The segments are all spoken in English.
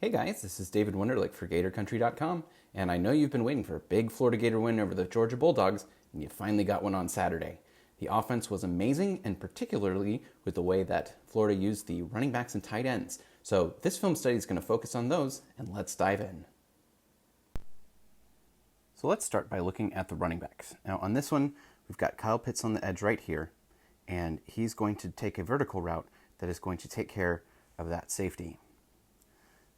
Hey guys, this is David Wunderlich for GatorCountry.com, and I know you've been waiting for a big Florida Gator win over the Georgia Bulldogs, and you finally got one on Saturday. The offense was amazing, and particularly with the way that Florida used the running backs and tight ends. So this film study is going to focus on those, and let's dive in. So let's start by looking at the running backs. Now on this one, we've got Kyle Pitts on the edge right here, and he's going to take a vertical route that is going to take care of that safety.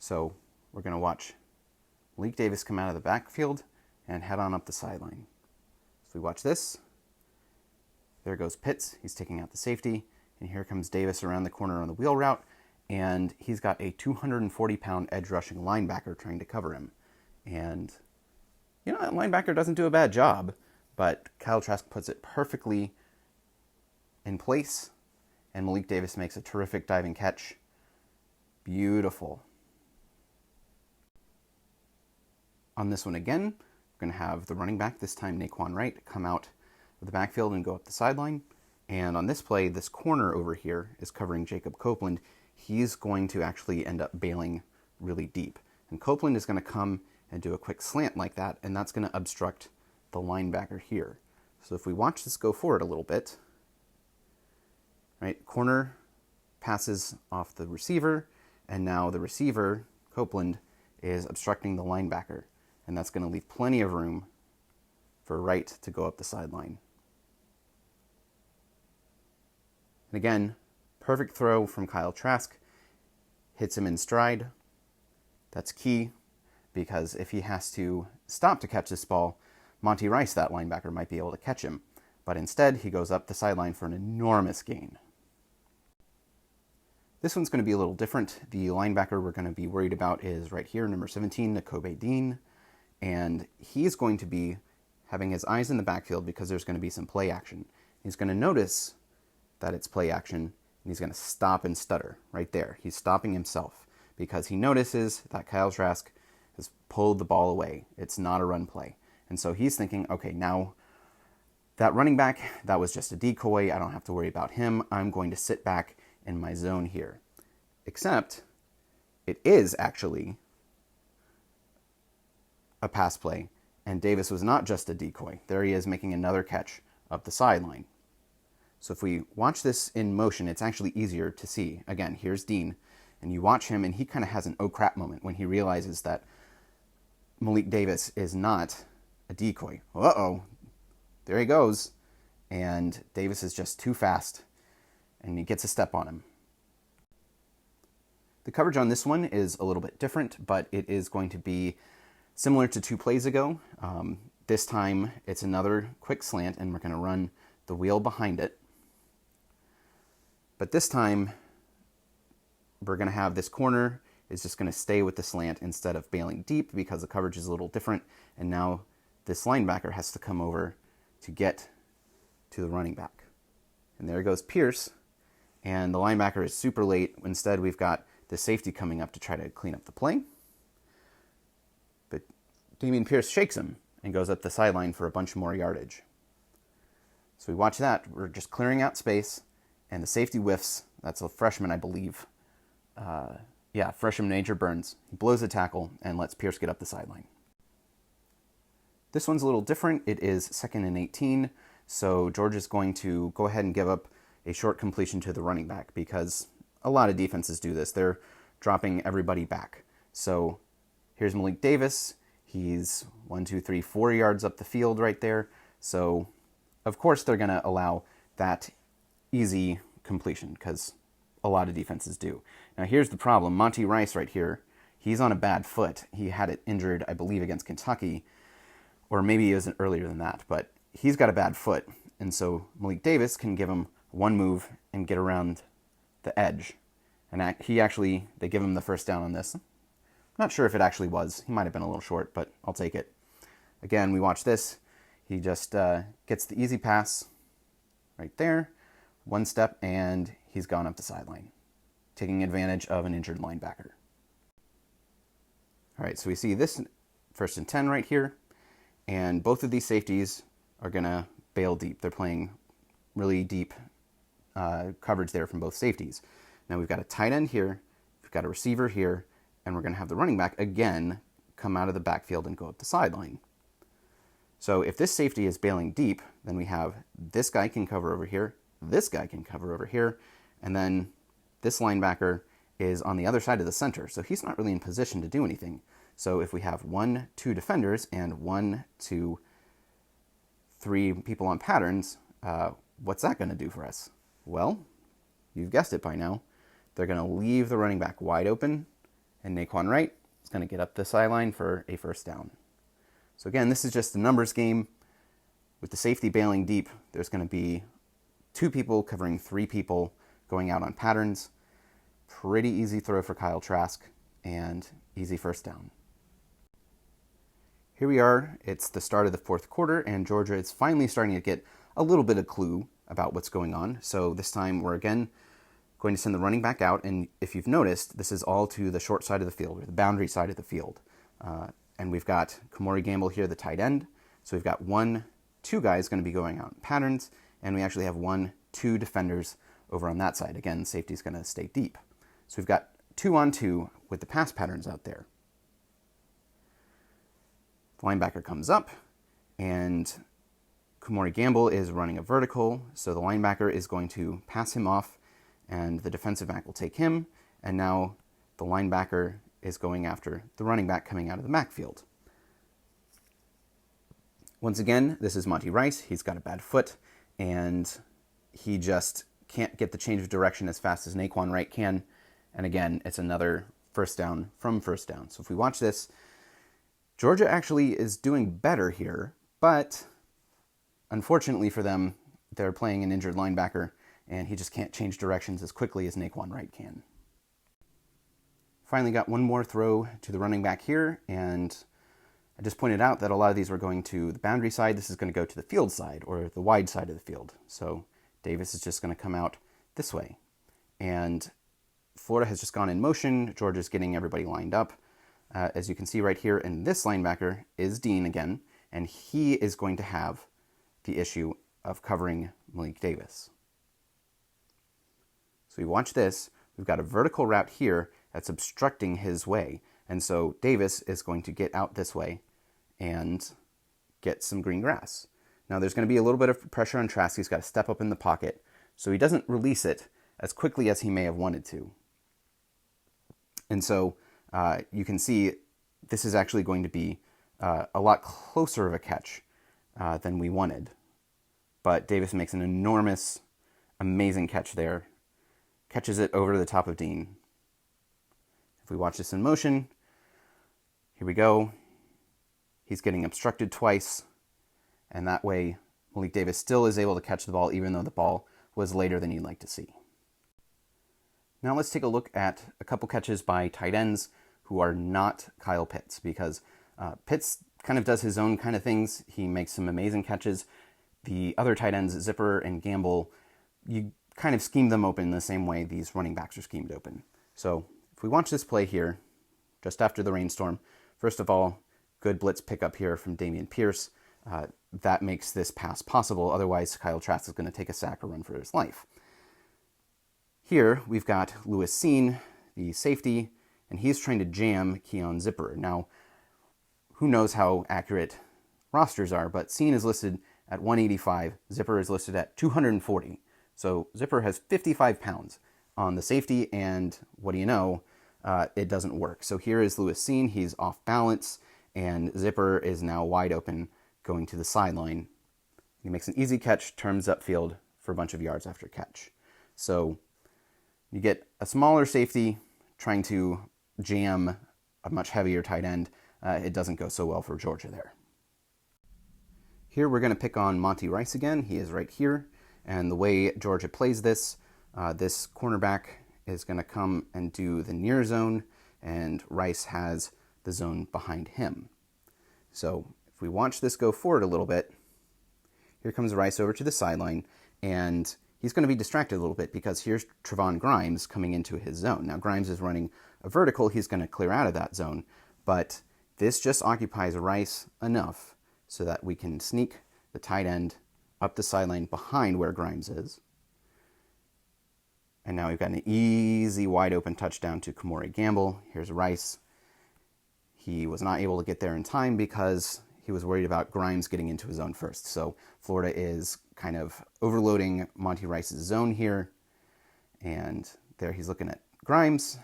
So we're going to watch Malik Davis come out of the backfield and head on up the sideline. So we watch this. There goes Pitts. He's taking out the safety. And here comes Davis around the corner on the wheel route. And he's got a 240-pound edge rushing linebacker trying to cover him. And, that linebacker doesn't do a bad job. But Kyle Trask puts it perfectly in place. And Malik Davis makes a terrific diving catch. Beautiful. On this one again, we're going to have the running back, this time Naquan Wright, come out of the backfield and go up the sideline. And on this play, this corner over here is covering Jacob Copeland. He's going to actually end up bailing really deep. And Copeland is going to come and do a quick slant like that, and that's going to obstruct the linebacker here. So if we watch this go forward a little bit, right, corner passes off the receiver, and now the receiver, Copeland, is obstructing the linebacker. And that's going to leave plenty of room for Wright to go up the sideline. And again, perfect throw from Kyle Trask. Hits him in stride. That's key, because if he has to stop to catch this ball, Monty Rice, that linebacker, might be able to catch him. But instead, he goes up the sideline for an enormous gain. This one's going to be a little different. The linebacker we're going to be worried about is right here, number 17, Nakobe Dean. And he's going to be having his eyes in the backfield because there's going to be some play action. He's going to notice that it's play action, and he's going to stop and stutter right there. He's stopping himself because he notices that Kyle Trask has pulled the ball away. It's not a run play. And so he's thinking, okay, now that running back, that was just a decoy. I don't have to worry about him. I'm going to sit back in my zone here. Except it is actually a pass play, and Davis was not just a decoy. There he is making another catch up the sideline. So if we watch this in motion, it's actually easier to see. Again, here's Dean, and you watch him, and he kind of has an oh crap moment when he realizes that Malik Davis is not a decoy. Uh-oh, there he goes, and Davis is just too fast, and he gets a step on him. The coverage on this one is a little bit different, but it is going to be similar to 2 plays ago. This time it's another quick slant, and we're going to run the wheel behind it. But this time we're going to have this corner is just going to stay with the slant instead of bailing deep because the coverage is a little different. And now this linebacker has to come over to get to the running back. And there goes Pierce. And the linebacker is super late. Instead, we've got the safety coming up to try to clean up the play. But Dameon Pierce shakes him and goes up the sideline for a bunch more yardage. So we watch that. We're just clearing out space, and the safety whiffs. That's a freshman, I believe. Freshman Major Burns. He blows a tackle and lets Pierce get up the sideline. This one's a little different. It is 2nd and 18, so Georgia's going to go ahead and give up a short completion to the running back because a lot of defenses do this. They're dropping everybody back. So here's Malik Davis. He's 4 yards up the field right there. So of course they're going to allow that easy completion because a lot of defenses do. Now here's the problem. Monty Rice right here, he's on a bad foot. He had it injured, I believe, against Kentucky, or maybe it was earlier than that, but he's got a bad foot. And so Malik Davis can give him one move and get around the edge. And they give him the first down on this. I'm not sure if it actually was. He might have been a little short, but I'll take it. Again, we watch this. He just gets the easy pass right there. One step, and he's gone up the sideline, taking advantage of an injured linebacker. All right, so we see this 1st and 10 right here. And both of these safeties are going to bail deep. They're playing really deep coverage there from both safeties. Now we've got a tight end here, we've got a receiver here, and we're going to have the running back again come out of the backfield and go up the sideline. So if this safety is bailing deep, then we have this guy can cover over here, this guy can cover over here, and then this linebacker is on the other side of the center, so he's not really in position to do anything. So if we have 1, 2 defenders and 1, 2, 3 people on patterns, what's that going to do for us? Well, you've guessed it by now. They're going to leave the running back wide open, and Naquan Wright is going to get up the sideline for a first down. So again, this is just a numbers game. With the safety bailing deep, there's going to be 2 people covering 3 people going out on patterns. Pretty easy throw for Kyle Trask, and easy first down. Here we are. It's the start of the fourth quarter, and Georgia is finally starting to get a little bit of clue about what's going on. So this time we're again going to send the running back out, and if you've noticed, this is all to the short side of the field, or the boundary side of the field. And we've got Kamori Gamble here, the tight end. So we've got 1, 2 guys going to be going out in patterns, and we actually have 1, 2 defenders over on that side. Again, safety's going to stay deep. So we've got 2 on 2 with the pass patterns out there. The linebacker comes up, and Kamori Gamble is running a vertical, so the linebacker is going to pass him off, and the defensive back will take him, and now the linebacker is going after the running back coming out of the backfield. Once again, this is Monty Rice. He's got a bad foot, and he just can't get the change of direction as fast as Naquan Wright can, and again, it's another first down from first down. So if we watch this, Georgia actually is doing better here, but unfortunately for them, they're playing an injured linebacker, and he just can't change directions as quickly as Naquan Wright can. Finally got one more throw to the running back here, and I just pointed out that a lot of these were going to the boundary side. This is going to go to the field side, or the wide side of the field. So Davis is just going to come out this way. And Florida has just gone in motion. Georgia's getting everybody lined up. As you can see right here, and this linebacker is Dean again, and he is going to have the issue of covering Malik Davis. So we watch this. We've got a vertical route here that's obstructing his way, and so Davis is going to get out this way and get some green grass. Now there's going to be a little bit of pressure on Trask. He's got to step up in the pocket, so he doesn't release it as quickly as he may have wanted to. And so you can see this is actually going to be a lot closer of a catch than we wanted. But Davis makes an enormous, amazing catch there. Catches it over the top of Dean. If we watch this in motion, here we go. He's getting obstructed twice, and that way Malik Davis still is able to catch the ball even though the ball was later than you'd like to see. Now let's take a look at a couple catches by tight ends who are not Kyle Pitts, because Pitts kind of does his own kind of things. He makes some amazing catches. The other tight ends, Zipper and Gamble, you kind of scheme them open the same way these running backs are schemed open. So if we watch this play here, just after the rainstorm, first of all, good blitz pickup here from Dameon Pierce. That makes this pass possible. Otherwise, Kyle Trask is going to take a sack or run for his life. Here, we've got Lewis Seen, the safety, and he's trying to jam Keon Zipper. Now, who knows how accurate rosters are, but Seen is listed at 185, Zipper is listed at 240. So Zipper has 55 pounds on the safety, and what do you know, it doesn't work. So here is Lewis Seen, he's off balance, and Zipper is now wide open going to the sideline. He makes an easy catch, turns upfield for a bunch of yards after catch. So you get a smaller safety trying to jam a much heavier tight end. It doesn't go so well for Georgia there. Here we're going to pick on Monty Rice again. He is right here. And the way Georgia plays this, this cornerback is going to come and do the near zone, and Rice has the zone behind him. So if we watch this go forward a little bit, here comes Rice over to the sideline, and he's going to be distracted a little bit because here's Trevon Grimes coming into his zone. Now Grimes is running a vertical. He's going to clear out of that zone, but this just occupies Rice enough so that we can sneak the tight end up the sideline behind where Grimes is. And now we've got an easy, wide open touchdown to Kamori Gamble. Here's Rice. He was not able to get there in time because he was worried about Grimes getting into his zone first. So Florida is kind of overloading Monty Rice's zone here. And there he's looking at Grimes,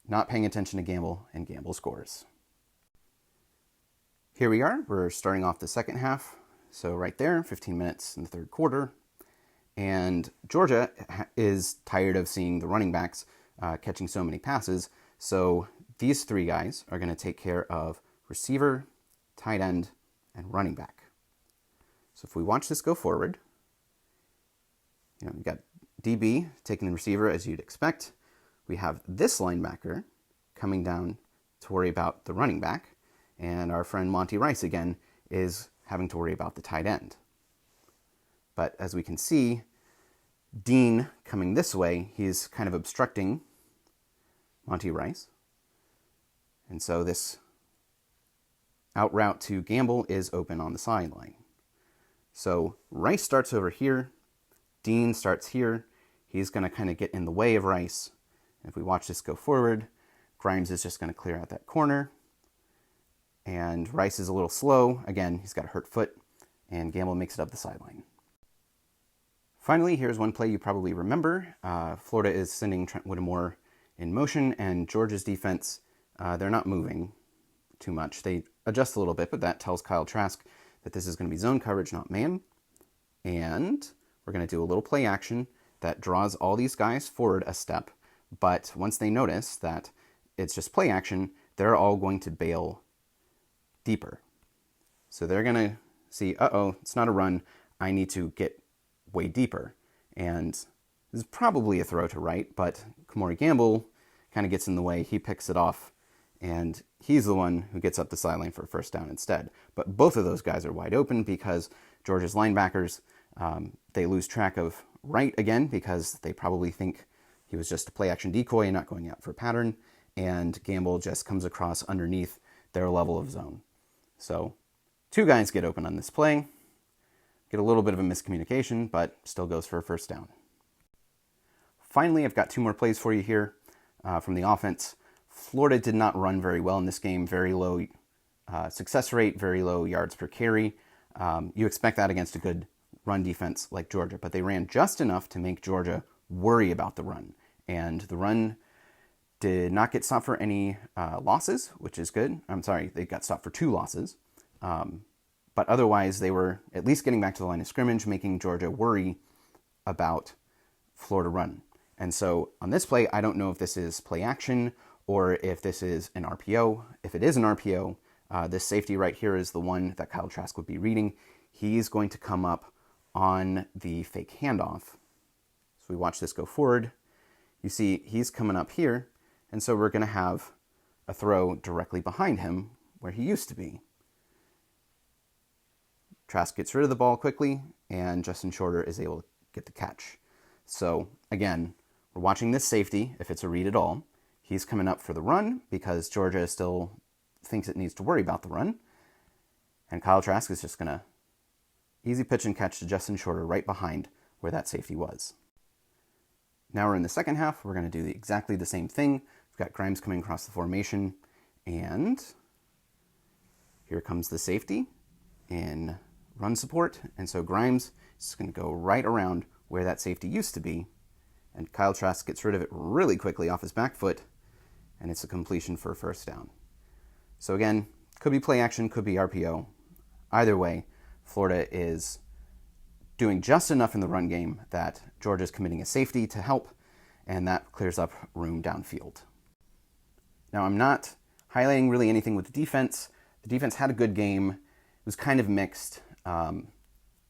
not paying attention to Gamble, and Gamble scores. Here we are. We're starting off the second half. So right there, 15 minutes in the third quarter. And Georgia is tired of seeing the running backs catching so many passes. So these three guys are going to take care of receiver, tight end, and running back. So if we watch this go forward, we've got DB taking the receiver as you'd expect. We have this linebacker coming down to worry about the running back. And our friend Monty Rice, again, is having to worry about the tight end. But as we can see, Dean coming this way, he's kind of obstructing Monty Rice. And so this out route to Gamble is open on the sideline. So Rice starts over here. Dean starts here. He's going to kind of get in the way of Rice. And if we watch this go forward, Grimes is just going to clear out that corner. And Rice is a little slow. Again, he's got a hurt foot. And Gamble makes it up the sideline. Finally, here's one play you probably remember. Florida is sending Trent Whittemore in motion, and Georgia's defense, they're not moving too much. They adjust a little bit, but that tells Kyle Trask that this is going to be zone coverage, not man. And we're going to do a little play action that draws all these guys forward a step. But once they notice that it's just play action, they're all going to bail deeper. So they're going to see, it's not a run. I need to get way deeper. And this is probably a throw to right, but Kamori Gamble kind of gets in the way. He picks it off, and he's the one who gets up the sideline for a first down instead. But both of those guys are wide open because Georgia's linebackers, they lose track of Wright again because they probably think he was just a play-action decoy and not going out for a pattern, and Gamble just comes across underneath their level of zone. So two guys get open on this play. Get a little bit of a miscommunication, but still goes for a first down. Finally, I've got two more plays for you here from the offense. Florida did not run very well in this game. Very low success rate, very low yards per carry. You expect that against a good run defense like Georgia, but they ran just enough to make Georgia worry about the run. And the run did not get stopped for any losses, which is good. I'm sorry, they got stopped for 2 losses. But otherwise, they were at least getting back to the line of scrimmage, making Georgia worry about Florida run. And so on this play, I don't know if this is play action or if this is an RPO. If it is an RPO, this safety right here is the one that Kyle Trask would be reading. He's going to come up on the fake handoff. So we watch this go forward. You see he's coming up here, and so we're going to have a throw directly behind him where he used to be. Trask gets rid of the ball quickly, and Justin Shorter is able to get the catch. So, again, we're watching this safety, if it's a read at all. He's coming up for the run because Georgia still thinks it needs to worry about the run. And Kyle Trask is just going to easy pitch and catch to Justin Shorter right behind where that safety was. Now we're in the second half. We're going to do exactly the same thing. We've got Grimes coming across the formation, and here comes the safety in run support, and so Grimes is going to go right around where that safety used to be, and Kyle Trask gets rid of it really quickly off his back foot, and it's a completion for a first down. So again, could be play action, could be RPO. Either way, Florida is doing just enough in the run game that Georgia's committing a safety to help, and that clears up room downfield. Now, I'm not highlighting really anything with the defense. The defense had a good game. It was kind of mixed.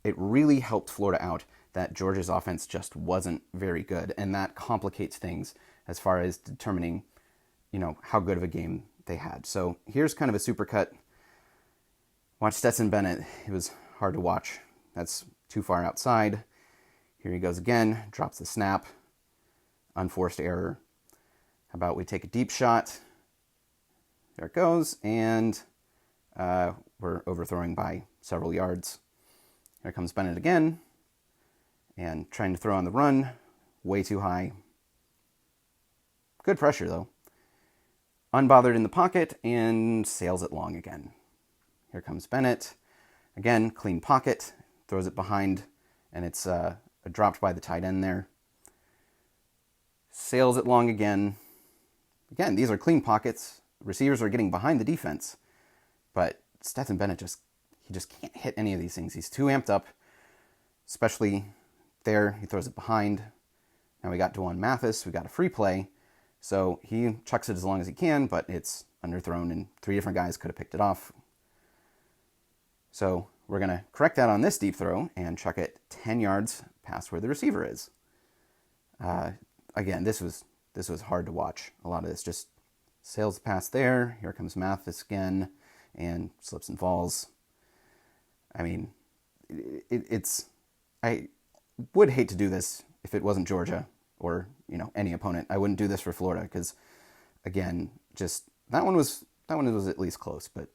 It really helped Florida out that Georgia's offense just wasn't very good, and that complicates things as far as determining, how good of a game they had. So here's kind of a supercut. Watch Stetson Bennett. It was hard to watch. That's too far outside. Here he goes again, drops the snap. Unforced error. How about we take a deep shot? There it goes, and we're overthrowing by several yards. Here comes Bennett again, and trying to throw on the run, way too high, Good pressure, though. Unbothered in the pocket and sails it long again. Here comes Bennett. Again, clean pocket. Throws it behind, and it's dropped by the tight end there. Sails it long again. Again, these are clean pockets. Receivers are getting behind the defense. But Stetson Bennett just can't hit any of these things. He's too amped up, especially there. He throws it behind. Now we got Dwan Mathis. We got a free play. So he chucks it as long as he can, but it's underthrown, and 3 different guys could have picked it off. So we're going to correct that on this deep throw and chuck it 10 yards past where the receiver is. Again, this was hard to watch. A lot of this just sails past there. Here comes Mathis again and slips and falls. I mean, I would hate to do this if it wasn't Georgia or, any opponent. I wouldn't do this for Florida because, again, just that one was at least close. But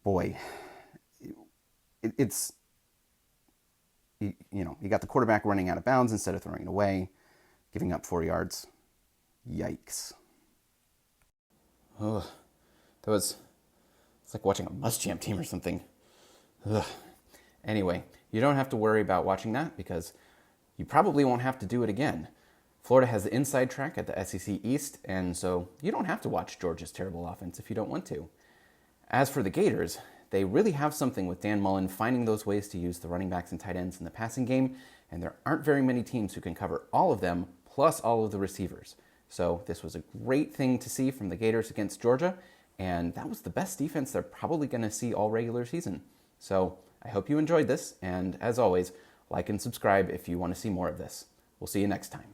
boy, it's you got the quarterback running out of bounds instead of throwing it away, giving up 4 yards. Yikes! Oh, it's like watching a Muschamp team or something. Ugh. Anyway, you don't have to worry about watching that because you probably won't have to do it again. Florida has the inside track at the SEC East, and so you don't have to watch Georgia's terrible offense if you don't want to. As for the Gators, they really have something with Dan Mullen finding those ways to use the running backs and tight ends in the passing game, and there aren't very many teams who can cover all of them, plus all of the receivers. So this was a great thing to see from the Gators against Georgia, and that was the best defense they're probably going to see all regular season. So I hope you enjoyed this, and as always, like and subscribe if you want to see more of this. We'll see you next time.